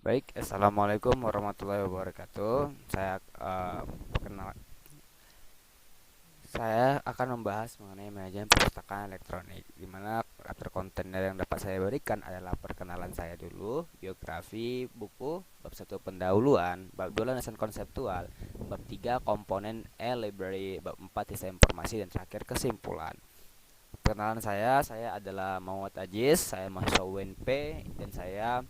Baik, assalamualaikum warahmatullahi wabarakatuh. Perkenal, saya akan membahas mengenai manajemen perpustakaan elektronik, di mana latar kontainer yang dapat saya berikan adalah perkenalan saya dulu, biografi buku, bab 1 pendahuluan, bab 2 landasan konseptual, bab 3 komponen e-library, bab 4 sisa informasi, dan terakhir kesimpulan. Perkenalan saya adalah Muhammad Aziz, saya mahasiswa UNP, dan saya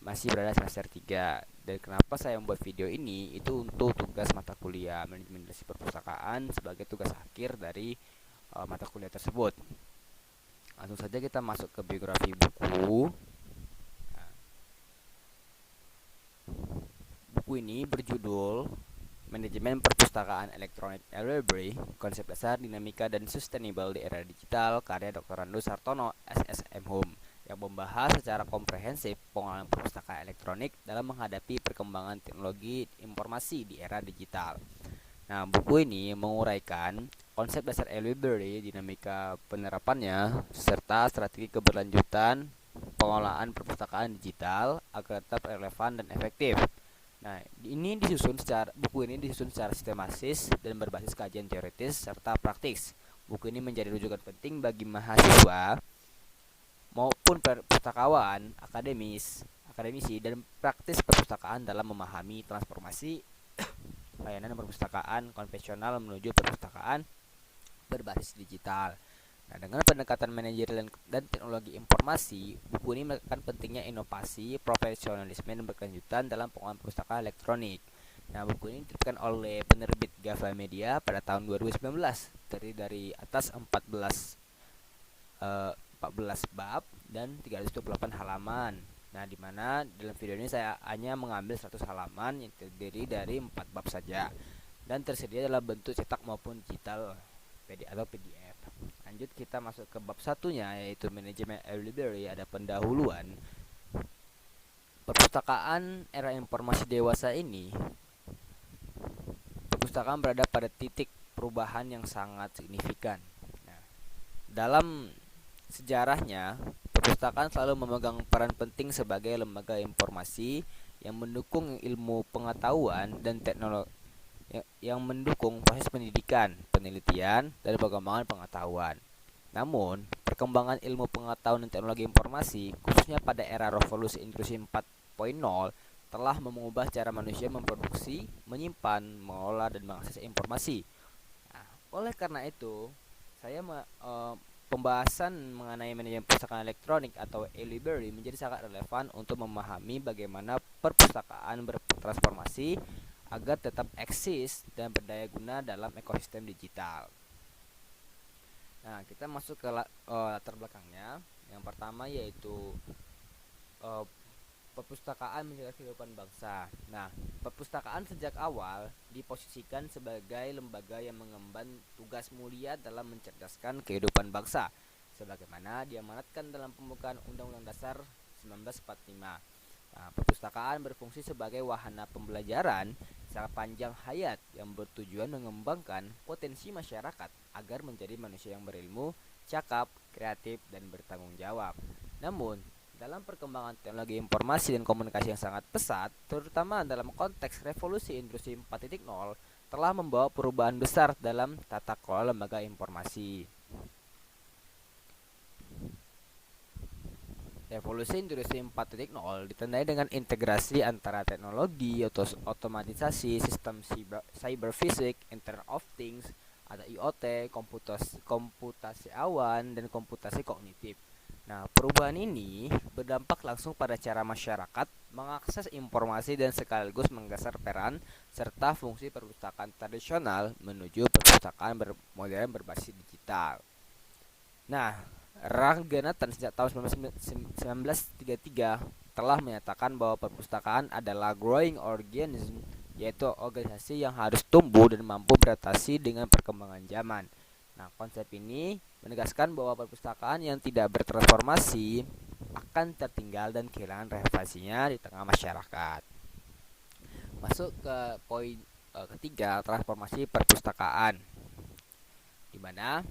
masih berada semester 3. Dan kenapa saya membuat video ini itu untuk tugas mata kuliah manajemen industri perpustakaan sebagai tugas akhir dari mata kuliah tersebut. Langsung saja kita masuk ke biografi buku. Nah, buku ini berjudul Manajemen Perpustakaan Elektronik e-Library, Konsep Dasar Dinamika dan Sustainable di Era Digital, karya Dr. Randu Sartono, SSM Hum, yang membahas secara komprehensif pengelolaan perpustakaan elektronik dalam menghadapi perkembangan teknologi informasi di era digital. Nah, buku ini menguraikan konsep dasar e-library, dinamika penerapannya, serta strategi keberlanjutan pengelolaan perpustakaan digital agar tetap relevan dan efektif. Nah, buku ini disusun secara sistematis dan berbasis kajian teoritis serta praktis. Buku ini menjadi rujukan penting bagi mahasiswa maupun pustakawan, akademisi dan praktis perpustakaan dalam memahami transformasi layanan perpustakaan konvensional menuju perpustakaan berbasis digital. Nah, dengan pendekatan manajerial dan teknologi informasi, buku ini menekankan pentingnya inovasi, profesionalisme, dan berkelanjutan dalam pengelolaan perpustakaan elektronik. Nah, buku ini diterbitkan oleh penerbit Gava Media pada tahun 2019, terdiri dari atas 14 bab dan 328 halaman. Nah, di mana dalam video ini saya hanya mengambil 100 halaman yang terdiri dari 4 bab saja dan tersedia dalam bentuk cetak maupun digital PDF. Lanjut kita masuk ke bab satunya, yaitu manajemen e-library. Ada pendahuluan. Perpustakaan era informasi dewasa ini, perpustakaan berada pada titik perubahan yang sangat signifikan. Nah, dalam sejarahnya, perpustakaan selalu memegang peran penting sebagai lembaga informasi yang mendukung ilmu pengetahuan dan teknologi, yang mendukung proses pendidikan, penelitian, dan pengembangan pengetahuan. Namun, perkembangan ilmu pengetahuan dan teknologi informasi, khususnya pada era revolusi industri 4.0, telah mengubah cara manusia memproduksi, menyimpan, mengolah, dan mengakses informasi. Nah, oleh karena itu, pembahasan mengenai manajemen perpustakaan elektronik atau e-library menjadi sangat relevan untuk memahami bagaimana perpustakaan bertransformasi agar tetap eksis dan berdaya guna dalam ekosistem digital. Nah, kita masuk ke latar belakangnya. Yang pertama yaitu uh, perpustakaan menjaga kehidupan bangsa. Nah, perpustakaan sejak awal diposisikan sebagai lembaga yang mengemban tugas mulia dalam mencerdaskan kehidupan bangsa, sebagaimana diamanatkan dalam pembukaan Undang-Undang Dasar 1945. Nah, perpustakaan berfungsi sebagai wahana pembelajaran sepanjang hayat yang bertujuan mengembangkan potensi masyarakat agar menjadi manusia yang berilmu, cakap, kreatif, dan bertanggung jawab. Namun, dalam perkembangan teknologi informasi dan komunikasi yang sangat pesat, terutama dalam konteks revolusi industri 4.0, telah membawa perubahan besar dalam tata kelola lembaga informasi. Revolusi industri 4.0 ditandai dengan integrasi antara teknologi, otomatisasi, sistem cyber physics, Internet of Things, ada IoT, komputasi awan, dan komputasi kognitif. Nah, perubahan ini berdampak langsung pada cara masyarakat mengakses informasi dan sekaligus menggeser peran serta fungsi perpustakaan tradisional menuju perpustakaan modern berbasis digital. Nah, Ranganathan sejak tahun 1933 telah menyatakan bahwa perpustakaan adalah growing organism, yaitu organisasi yang harus tumbuh dan mampu beradaptasi dengan perkembangan zaman. Nah, konsep ini menegaskan bahwa perpustakaan yang tidak bertransformasi akan tertinggal dan kehilangan relevansinya di tengah masyarakat. Masuk ke poin ketiga, transformasi perpustakaan, di mana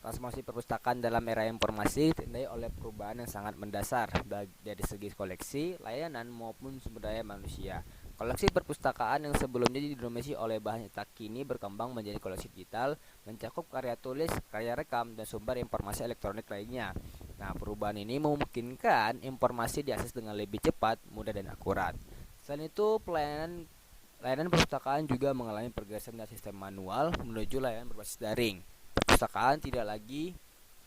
Transformasi perpustakaan dalam era informasi ditandai oleh perubahan yang sangat mendasar dari segi koleksi, layanan maupun sumber daya manusia. Koleksi perpustakaan yang sebelumnya didominasi oleh bahan cetak kini berkembang menjadi koleksi digital, mencakup karya tulis, karya rekam, dan sumber informasi elektronik lainnya. Nah, perubahan ini memungkinkan informasi diakses dengan lebih cepat, mudah, dan akurat. Selain itu, layanan perpustakaan juga mengalami pergeseran dari sistem manual menuju layanan berbasis daring. Perpustakaan tidak lagi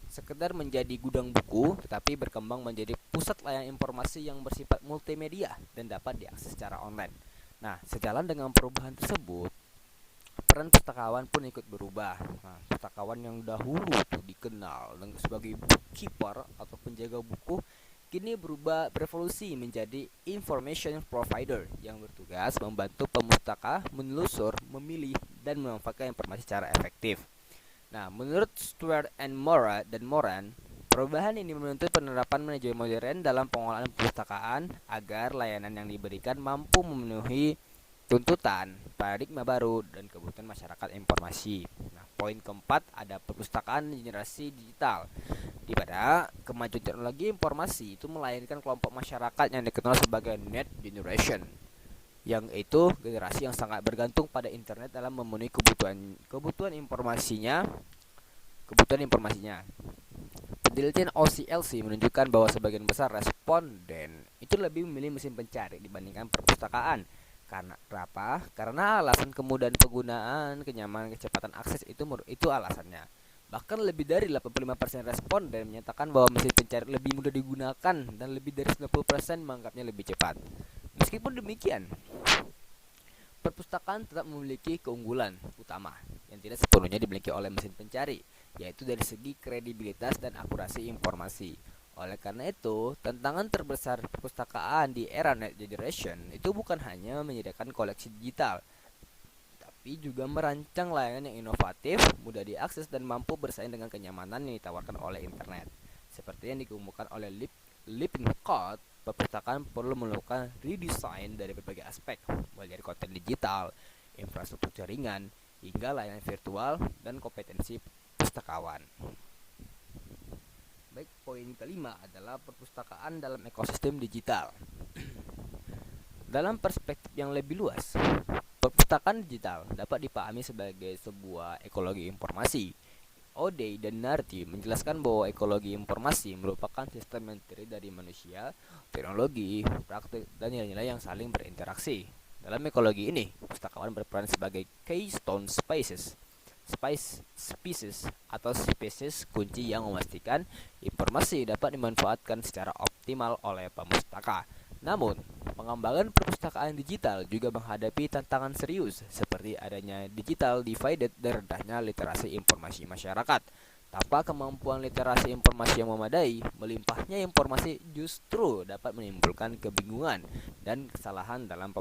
sekedar menjadi gudang buku, tetapi berkembang menjadi pusat layanan informasi yang bersifat multimedia dan dapat diakses secara online. Nah, sejalan dengan perubahan tersebut, peran pustakawan pun ikut berubah. Nah, pustakawan yang dahulu dikenal sebagai bookkeeper atau penjaga buku, kini berevolusi menjadi information provider yang bertugas membantu pemustaka menelusur, memilih, dan memanfaatkan informasi secara efektif. Nah, menurut Stewart and Moran, perubahan ini menuntut penerapan manajemen modern dalam pengelolaan perpustakaan agar layanan yang diberikan mampu memenuhi tuntutan, paradigma baru, dan kebutuhan masyarakat informasi. Nah, poin keempat ada perpustakaan generasi digital, di mana kemajuan teknologi informasi itu melahirkan kelompok masyarakat yang dikenal sebagai Net Generation, yang itu generasi yang sangat bergantung pada internet dalam memenuhi kebutuhan informasinya. Penelitian OCLC menunjukkan bahwa sebagian besar responden itu lebih memilih mesin pencari dibandingkan perpustakaan. Karena apa? Karena alasan kemudahan penggunaan, kenyamanan, kecepatan akses itu alasannya. Bahkan lebih dari 85% responden menyatakan bahwa mesin pencari lebih mudah digunakan dan lebih dari 90% menganggapnya lebih cepat. Meskipun demikian, perpustakaan tetap memiliki keunggulan utama yang tidak sepenuhnya dimiliki oleh mesin pencari, yaitu dari segi kredibilitas dan akurasi informasi. Oleh karena itu, tantangan terbesar perpustakaan di era Net Generation itu bukan hanya menyediakan koleksi digital, tapi juga merancang layanan yang inovatif, mudah diakses, dan mampu bersaing dengan kenyamanan yang ditawarkan oleh internet. Seperti yang dikemukakan oleh Lippincott, perpustakaan perlu melakukan redesign dari berbagai aspek, mulai dari konten digital, infrastruktur jaringan, hingga layanan virtual dan kompetensi pustakawan. Baik, poin kelima adalah perpustakaan dalam ekosistem digital. Dalam perspektif yang lebih luas, perpustakaan digital dapat dipahami sebagai sebuah ekologi informasi. O'Day dan Nardi menjelaskan bahwa ekologi informasi merupakan sistem yang terdiri dari manusia, teknologi, praktik, dan nilai-nilai yang saling berinteraksi. Dalam ekologi ini, pustakawan berperan sebagai keystone species atau spesies kunci yang memastikan informasi dapat dimanfaatkan secara optimal oleh pemustaka. Namun, pengembangan perpustakaan digital juga menghadapi tantangan serius seperti adanya digital divided dan rendahnya literasi informasi masyarakat. Tanpa kemampuan literasi informasi yang memadai, melimpahnya informasi justru dapat menimbulkan kebingungan dan kesalahan dalam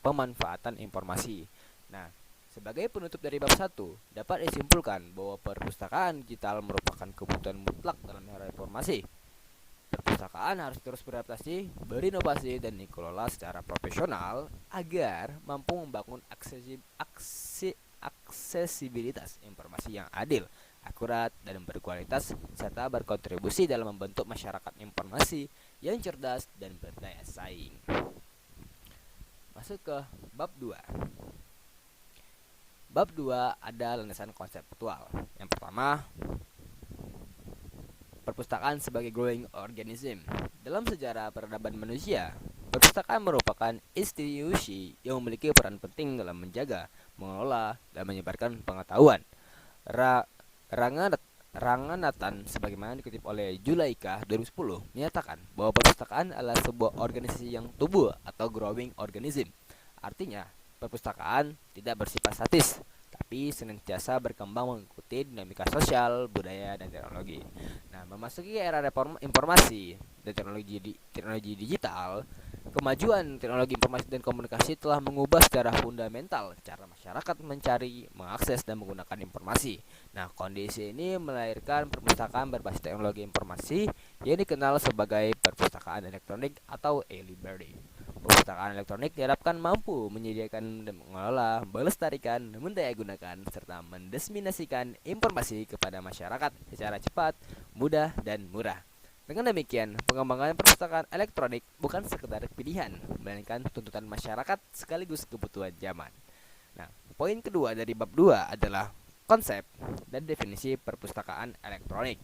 pemanfaatan informasi. Nah, sebagai penutup dari bab 1, dapat disimpulkan bahwa perpustakaan digital merupakan kebutuhan mutlak dalam era informasi. Perpustakaan harus terus beradaptasi, berinovasi, dan dikelola secara profesional agar mampu membangun aksesibilitas informasi yang adil, akurat, dan berkualitas, serta berkontribusi dalam membentuk masyarakat informasi yang cerdas dan berdaya saing. Masuk ke bab 2. Bab 2 ada landasan konseptual. Yang pertama, perpustakaan sebagai growing organism. Dalam sejarah peradaban manusia, perpustakaan merupakan institusi yang memiliki peran penting dalam menjaga, mengelola, dan menyebarkan pengetahuan. Ranganathan, sebagaimana dikutip oleh Julaika 2010, menyatakan bahwa perpustakaan adalah sebuah organisasi yang tumbuh atau growing organism. Artinya, perpustakaan tidak bersifat statis, tapi senantiasa berkembang mengikuti dinamika sosial, budaya, dan teknologi. Nah, memasuki era informasi dan teknologi digital, kemajuan teknologi informasi dan komunikasi telah mengubah secara fundamental cara masyarakat mencari, mengakses, dan menggunakan informasi. Nah, kondisi ini melahirkan perpustakaan berbasis teknologi informasi yang dikenal sebagai perpustakaan elektronik atau e-library. Perpustakaan elektronik diharapkan mampu menyediakan dan mengelola, melestarikan, mendayagunakan, serta mendiseminasikan informasi kepada masyarakat secara cepat, mudah, dan murah. Dengan demikian, pengembangan perpustakaan elektronik bukan sekedar pilihan, melainkan tuntutan masyarakat sekaligus kebutuhan zaman. Nah, poin kedua dari bab 2 adalah konsep dan definisi perpustakaan elektronik.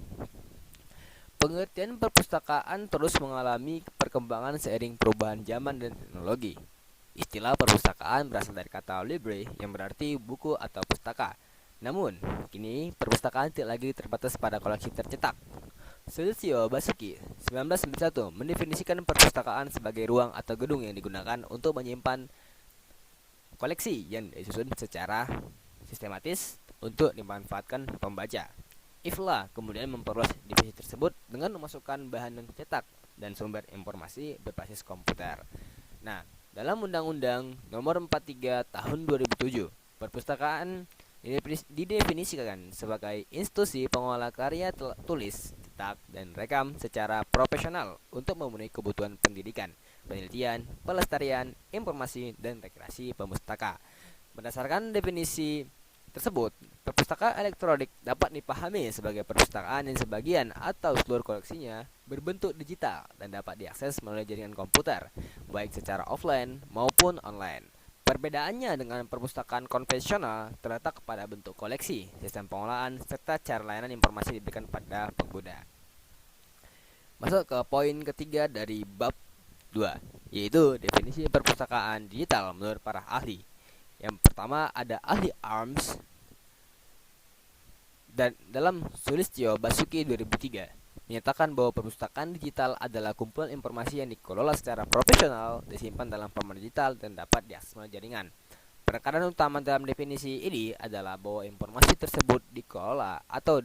Pengertian perpustakaan terus mengalami perkembangan seiring perubahan zaman dan teknologi. Istilah perpustakaan berasal dari kata libre yang berarti buku atau pustaka. Namun, kini perpustakaan tidak lagi terbatas pada koleksi tercetak. Sulistiyo Basuki 1991 mendefinisikan perpustakaan sebagai ruang atau gedung yang digunakan untuk menyimpan koleksi yang disusun secara sistematis untuk dimanfaatkan pembaca. IFLA kemudian memperluas divisi tersebut dengan memasukkan bahan yang cetak dan sumber informasi berbasis komputer. Nah, dalam Undang-Undang Nomor 43 Tahun 2007, perpustakaan didefinisikan sebagai institusi pengolah karya tulis, cetak, dan rekam secara profesional untuk memenuhi kebutuhan pendidikan, penelitian, pelestarian, informasi, dan rekreasi pemustaka. Berdasarkan definisi tersebut, perpustakaan elektronik dapat dipahami sebagai perpustakaan yang sebagian atau seluruh koleksinya berbentuk digital dan dapat diakses melalui jaringan komputer, baik secara offline maupun online. Perbedaannya dengan perpustakaan konvensional terletak pada bentuk koleksi, sistem pengolahan, serta cara layanan informasi diberikan pada pengguna. Masuk ke poin ketiga dari bab 2, yaitu definisi perpustakaan digital menurut para ahli. Yang pertama ada ahli ARMS dan dalam Sulistiyo Basuki 2003 menyatakan bahwa perpustakaan digital adalah kumpulan informasi yang dikelola secara profesional, disimpan dalam format digital dan dapat diakses melalui jaringan. Penekanan utama dalam definisi ini adalah bahwa informasi tersebut dikelola atau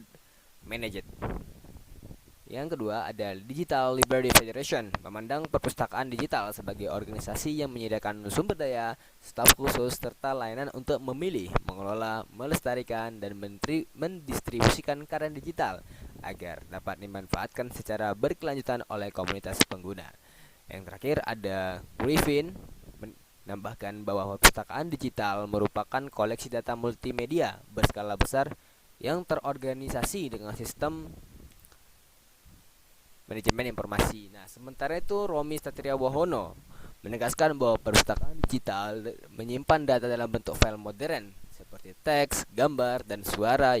managed. Yang kedua ada Digital Library Federation, memandang perpustakaan digital sebagai organisasi yang menyediakan sumber daya, staf khusus, serta layanan untuk memilih, mengelola, melestarikan, dan mendistribusikan karya digital agar dapat dimanfaatkan secara berkelanjutan oleh komunitas pengguna. Yang terakhir ada Griffin menambahkan bahwa perpustakaan digital merupakan koleksi data multimedia berskala besar yang terorganisasi dengan sistem manajemen informasi. Nah, sementara itu Romi Satriawohono menegaskan bahwa perpustakaan digital menyimpan data dalam bentuk file modern seperti teks, gambar, dan suara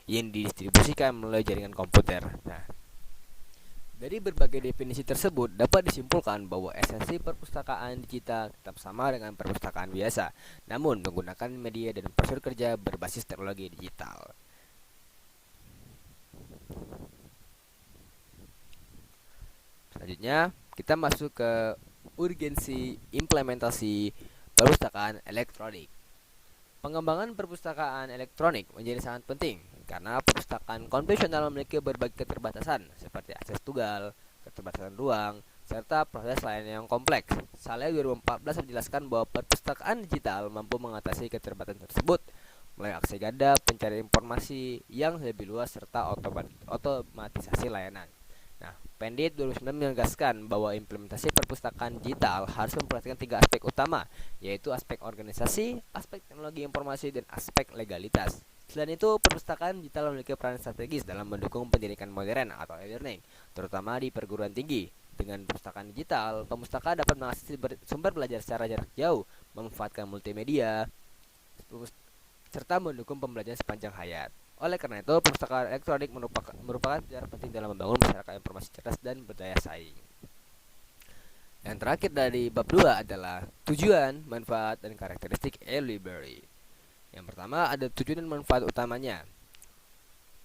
yang didistribusikan melalui jaringan komputer. Nah, dari berbagai definisi tersebut dapat disimpulkan bahwa esensi perpustakaan digital tetap sama dengan perpustakaan biasa, namun menggunakan media dan prosedur kerja berbasis teknologi digital. Selanjutnya, kita masuk ke urgensi implementasi perpustakaan elektronik. Pengembangan perpustakaan elektronik menjadi sangat penting karena perpustakaan konvensional memiliki berbagai keterbatasan seperti akses tunggal, keterbatasan ruang, serta proses layanan yang kompleks. Saleh 2014 menjelaskan bahwa perpustakaan digital mampu mengatasi keterbatasan tersebut melalui akses ganda, pencarian informasi yang lebih luas, serta otomatisasi layanan. Nah, Pendit 2009 menegaskan bahwa implementasi perpustakaan digital harus memperhatikan 3 aspek utama, yaitu aspek organisasi, aspek teknologi informasi, dan aspek legalitas. Selain itu, perpustakaan digital memiliki peran strategis dalam mendukung pendidikan modern atau e-learning, terutama di perguruan tinggi. Dengan perpustakaan digital, pemustaka dapat mengakses sumber belajar secara jarak jauh, memanfaatkan multimedia, serta mendukung pembelajaran sepanjang hayat. Oleh karena itu, perpustakaan elektronik merupakan pilar penting dalam membangun masyarakat informasi cerdas dan berdaya saing. Yang terakhir dari bab 2 adalah tujuan, manfaat, dan karakteristik e-library. Yang pertama ada tujuan dan manfaat utamanya.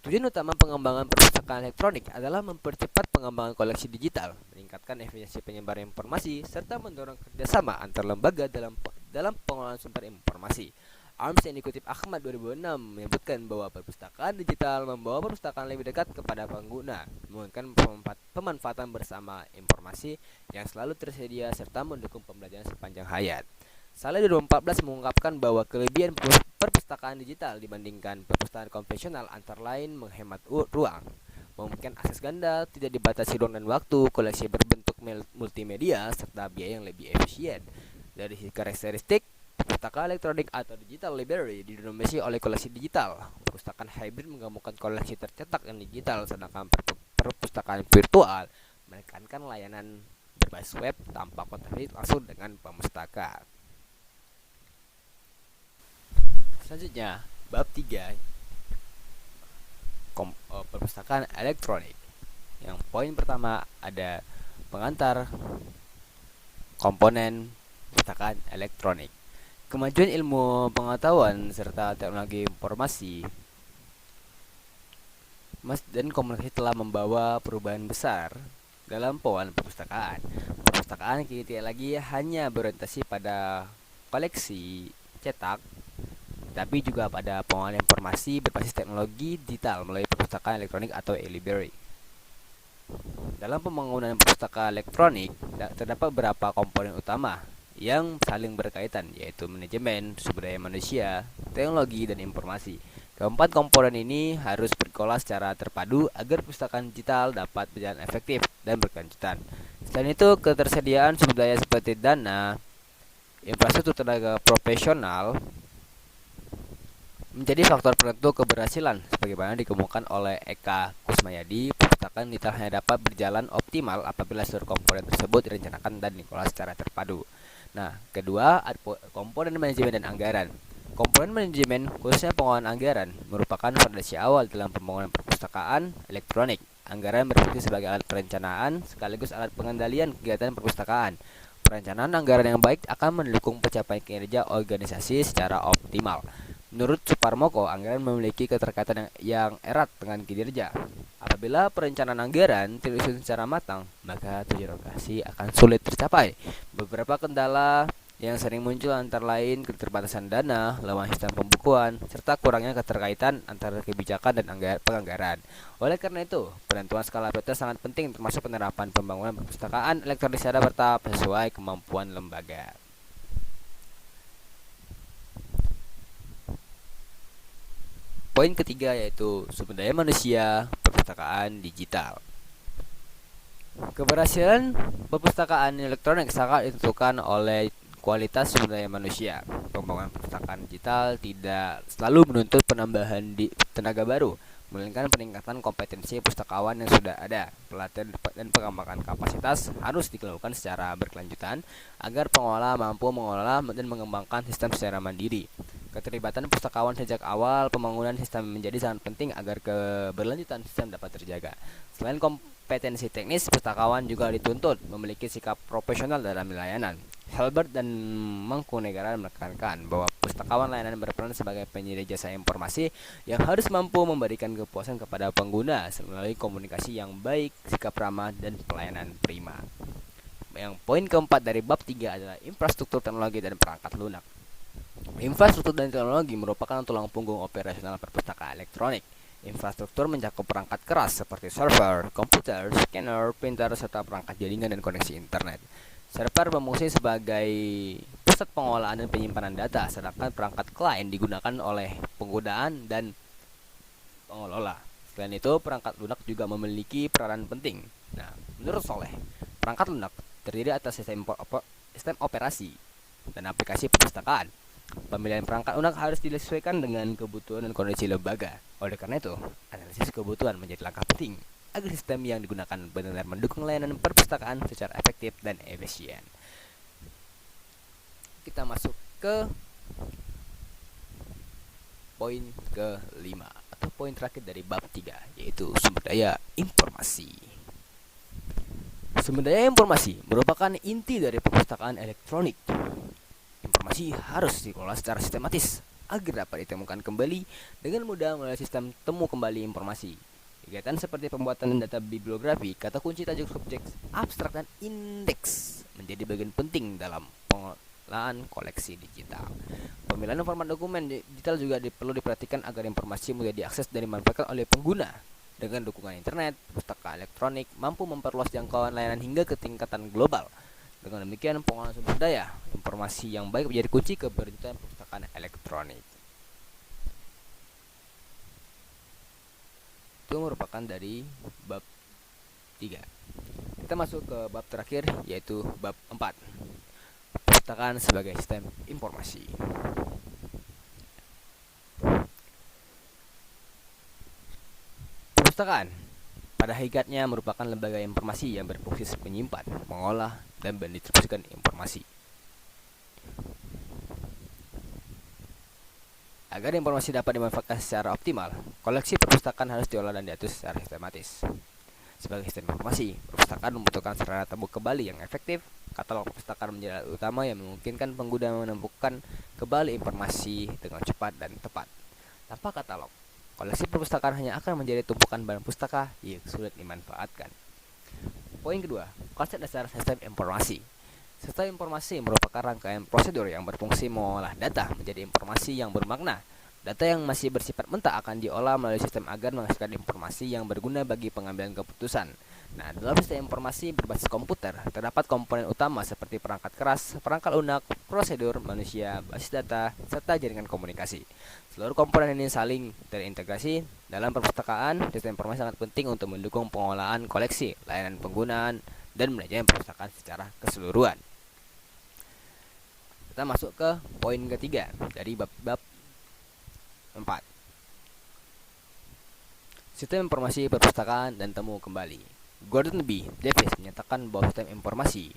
Tujuan utama pengembangan perpustakaan elektronik adalah mempercepat pengembangan koleksi digital, meningkatkan efisiensi penyebaran informasi, serta mendorong kerjasama antar lembaga dalam pengelolaan sumber informasi. ARMS yang dikutip Ahmad 2006 menyebutkan bahwa perpustakaan digital membawa perpustakaan lebih dekat kepada pengguna, memungkinkan pemanfaatan bersama informasi yang selalu tersedia serta mendukung pembelajaran sepanjang hayat. Saleh 2014 mengungkapkan bahwa kelebihan perpustakaan digital dibandingkan perpustakaan konvensional antara lain menghemat ruang, memungkinkan akses ganda, tidak dibatasi ruang dan waktu, koleksi berbentuk multimedia serta biaya yang lebih efisien. Dari sisi karakteristik, perpustakaan elektronik atau digital library didominasi oleh koleksi digital. Perpustakaan hybrid menggabungkan koleksi tercetak dan digital, sedangkan perpustakaan virtual menekankan layanan berbasis web tanpa kontak langsung dengan pemustaka. Selanjutnya, bab 3, perpustakaan elektronik. Yang poin pertama ada pengantar komponen perpustakaan elektronik. Kemajuan ilmu pengetahuan serta teknologi informasi dan komunikasi telah membawa perubahan besar dalam pengelolaan perpustakaan. Perpustakaan kini tidak lagi hanya berorientasi pada koleksi cetak, tapi juga pada pengelolaan informasi berbasis teknologi digital melalui perpustakaan elektronik atau e-library. Dalam pembangunan perpustakaan elektronik, terdapat beberapa komponen utama yang saling berkaitan, yaitu manajemen, sumber daya manusia, teknologi, dan informasi. Keempat komponen ini harus berkelola secara terpadu agar perpustakaan digital dapat berjalan efektif dan berkelanjutan. Selain itu, ketersediaan sumber daya seperti dana, infrastruktur tenaga profesional menjadi faktor penentu keberhasilan. Sebagaimana dikemukakan oleh Eka Kusmayadi, perpustakaan digital hanya dapat berjalan optimal apabila seluruh komponen tersebut direncanakan dan dikelola secara terpadu. Nah, kedua, komponen manajemen dan anggaran. Komponen manajemen, khususnya pengelolaan anggaran, merupakan fondasi awal dalam pembangunan perpustakaan elektronik. Anggaran berfungsi sebagai alat perencanaan sekaligus alat pengendalian kegiatan perpustakaan. Perencanaan anggaran yang baik akan mendukung pencapaian kinerja organisasi secara optimal. Menurut Suparmoko, anggaran memiliki keterkaitan yang erat dengan kinerja. Apabila perencanaan anggaran tidak disusun secara matang, maka tujuan organisasi akan sulit tercapai. Beberapa kendala yang sering muncul antara lain keterbatasan dana, lemah sistem pembukuan, serta kurangnya keterkaitan antara kebijakan dan penganggaran. Oleh karena itu, penentuan skala prioritas sangat penting, termasuk penerapan pembangunan perpustakaan elektronik secara bertahap sesuai kemampuan lembaga. Poin ketiga yaitu sumber daya manusia perpustakaan digital. Keberhasilan perpustakaan elektronik sangat ditentukan oleh kualitas sumber daya manusia. Pembangunan perpustakaan digital tidak selalu menuntut penambahan tenaga baru, melainkan peningkatan kompetensi pustakawan yang sudah ada. Pelatihan dan pengembangan kapasitas harus dilakukan secara berkelanjutan agar pengelola mampu mengelola dan mengembangkan sistem secara mandiri. Keterlibatan pustakawan sejak awal pembangunan sistem menjadi sangat penting agar keberlanjutan sistem dapat terjaga. Selain kompetensi teknis, pustakawan juga dituntut memiliki sikap profesional dalam layanan. Halbert dan Mangkunagaran menekankan bahwa pustakawan layanan berperan sebagai penyedia jasa informasi yang harus mampu memberikan kepuasan kepada pengguna melalui komunikasi yang baik, sikap ramah, dan pelayanan prima. Yang poin keempat dari bab 3 adalah infrastruktur teknologi dan perangkat lunak. Infrastruktur dan teknologi merupakan tulang punggung operasional perpustakaan elektronik. Infrastruktur mencakup perangkat keras seperti server, komputer, scanner, printer, serta perangkat jaringan dan koneksi internet. Server berfungsi sebagai pusat pengolahan dan penyimpanan data, sedangkan perangkat klien digunakan oleh penggunaan dan pengelola. Selain itu, perangkat lunak juga memiliki peranan penting. Nah, menurut Soleh, perangkat lunak terdiri atas sistem operasi dan aplikasi perpustakaan. Pemilihan perangkat lunak harus disesuaikan dengan kebutuhan dan kondisi lembaga. Oleh karena itu, analisis kebutuhan menjadi langkah penting agar sistem yang digunakan benar-benar mendukung layanan perpustakaan secara efektif dan efisien. Kita masuk ke poin ke-5 atau poin terakhir dari bab 3, yaitu sumber daya informasi. Sumber daya informasi merupakan inti dari perpustakaan elektronik. Informasi harus dikelola secara sistematis agar dapat ditemukan kembali dengan mudah melalui sistem temu kembali informasi. Kegiatan seperti pembuatan data bibliografi, kata kunci, tajuk subjek, abstrak, dan indeks menjadi bagian penting dalam pengelolaan koleksi digital. Pemilihan format dokumen digital juga perlu diperhatikan agar informasi mudah diakses dan dimanfaatkan oleh pengguna. Dengan dukungan internet, perpustakaan elektronik mampu memperluas jangkauan layanan hingga ke tingkatan global. Dengan demikian, pengelolaan sumber daya informasi yang baik menjadi kunci keberlanjutan perpustakaan elektronik. Itu merupakan dari bab 3. Kita masuk ke bab terakhir, yaitu bab 4, perpustakaan sebagai sistem informasi. Perpustakaan pada hakikatnya merupakan lembaga informasi yang berfungsi menyimpan, mengolah, dan mendistribusikan informasi. Agar informasi dapat dimanfaatkan secara optimal, koleksi perpustakaan harus diolah dan diatur secara sistematis. Sebagai sistem informasi, perpustakaan membutuhkan sarana temu kembali yang efektif. Katalog perpustakaan menjadi alat utama yang memungkinkan pengguna menemukan kembali informasi dengan cepat dan tepat. Tanpa katalog, koleksi perpustakaan hanya akan menjadi tumpukan barang pustaka yang sulit dimanfaatkan. Poin kedua, konsep dasar sistem informasi. Sistem informasi merupakan rangkaian prosedur yang berfungsi mengolah data menjadi informasi yang bermakna. Data yang masih bersifat mentah akan diolah melalui sistem agar menghasilkan informasi yang berguna bagi pengambilan keputusan. Nah, dalam sistem informasi berbasis komputer, terdapat komponen utama seperti perangkat keras, perangkat lunak, prosedur, manusia, basis data, serta jaringan komunikasi. Seluruh komponen ini saling terintegrasi. Dalam perpustakaan, sistem informasi sangat penting untuk mendukung pengolahan koleksi, layanan penggunaan, dan manajemen perpustakaan secara keseluruhan. Kita masuk ke poin ketiga dari bab 4. Sistem informasi perpustakaan dan temu kembali. Gordon B. Davis menyatakan bahwa sistem informasi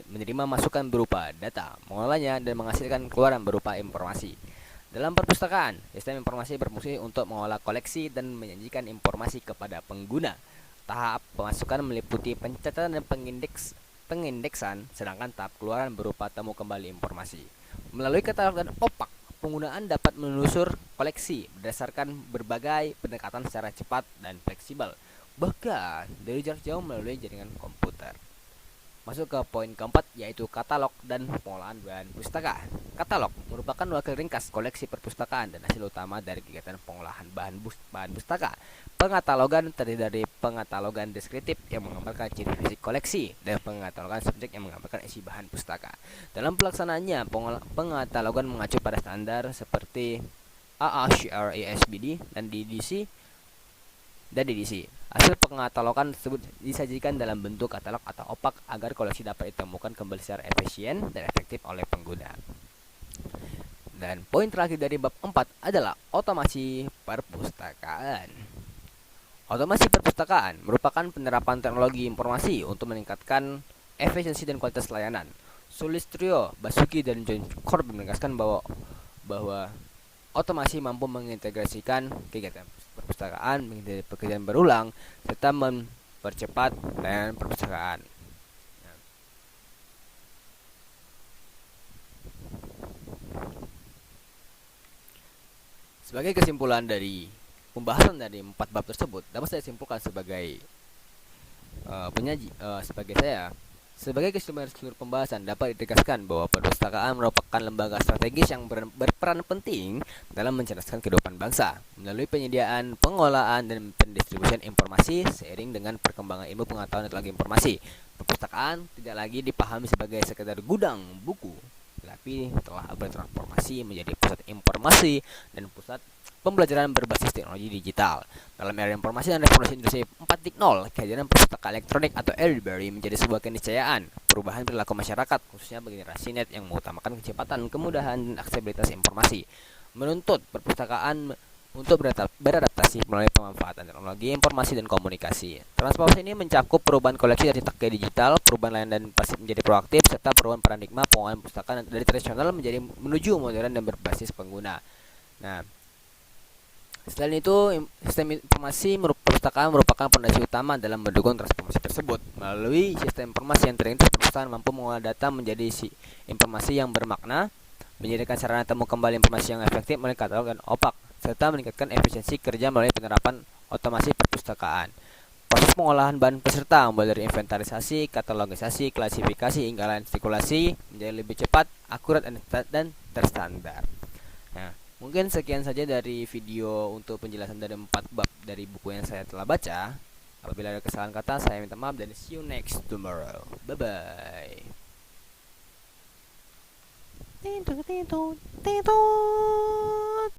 menerima masukan berupa data, mengolahnya, dan menghasilkan keluaran berupa informasi. Dalam perpustakaan, sistem informasi berfungsi untuk mengolah koleksi dan menyajikan informasi kepada pengguna. Tahap pemasukan meliputi pencatatan dan pengindeksan, sedangkan tahap keluaran berupa temu kembali informasi. Melalui katalog dan opak, penggunaan dapat menelusur koleksi berdasarkan berbagai pendekatan secara cepat dan fleksibel, bahkan dari jarak jauh melalui jaringan komputer. Masuk ke poin keempat, yaitu katalog dan pengolahan bahan pustaka. Katalog merupakan wakil ringkas koleksi perpustakaan dan hasil utama dari kegiatan pengolahan bahan pustaka. Pengatalogan terdiri dari pengatalogan deskriptif yang menggambarkan ciri fisik koleksi dan pengatalogan subjek yang menggambarkan isi bahan pustaka. Dalam pelaksanaannya, pengatalogan mengacu pada standar seperti AACRASBD dan DDC. Hasil pengatalogan tersebut disajikan dalam bentuk katalog atau opak agar koleksi dapat ditemukan kembali secara efisien dan efektif oleh pengguna. Dan poin terakhir dari bab 4 adalah otomasi perpustakaan. Otomasi perpustakaan merupakan penerapan teknologi informasi untuk meningkatkan efisiensi dan kualitas layanan. Sulistyo, Basuki, dan John Corbin menegaskan bahwa otomasi mampu mengintegrasikan kegiatan perpustakaan menjadi pekerjaan berulang serta mempercepat layanan perpustakaan. Sebagai kesimpulan dari pembahasan dari 4 bab tersebut, dapat saya simpulkan sebagai sebagai kesimpulan seluruh pembahasan dapat ditegaskan bahwa perpustakaan merupakan lembaga strategis yang berperan penting dalam mencerdaskan kehidupan bangsa melalui penyediaan, pengolahan, dan pendistribusian informasi seiring dengan perkembangan ilmu pengetahuan dan teknologi informasi. Perpustakaan tidak lagi dipahami sebagai sekedar gudang buku, tetapi telah bertransformasi menjadi pusat informasi dan pusat pembelajaran berbasis teknologi digital. Dalam era informasi dan revolusi industri 4.0, kehadiran perpustakaan elektronik atau e-library menjadi sebuah keniscayaan. Perubahan perilaku masyarakat, khususnya bagi generasi net yang mengutamakan kecepatan, kemudahan, dan aksesibilitas informasi, menuntut perpustakaan untuk beradaptasi melalui pemanfaatan teknologi informasi dan komunikasi. Transformasi ini mencakup perubahan koleksi dari cetak ke digital, perubahan layanan dan pasif menjadi proaktif, serta perubahan paradigma pengolahan perpustakaan dari tradisional menuju modern dan berbasis pengguna. Nah, selain itu, sistem informasi perpustakaan merupakan fondasi utama dalam mendukung transformasi tersebut. Melalui sistem informasi yang terintegrasi, perpustakaan mampu mengolah data menjadi informasi yang bermakna, menjadikan sarana temu kembali informasi yang efektif melalui katalog dan opak, serta meningkatkan efisiensi kerja melalui penerapan otomasi perpustakaan. Proses pengolahan bahan peserta mulai dari inventarisasi, katalogisasi, klasifikasi, hingga layanan sirkulasi menjadi lebih cepat, akurat, dan terstandar. Nah, mungkin sekian saja dari video untuk penjelasan dari 4 bab dari buku yang saya telah baca. Apabila ada kesalahan kata, saya minta maaf dan see you next tomorrow. Bye-bye.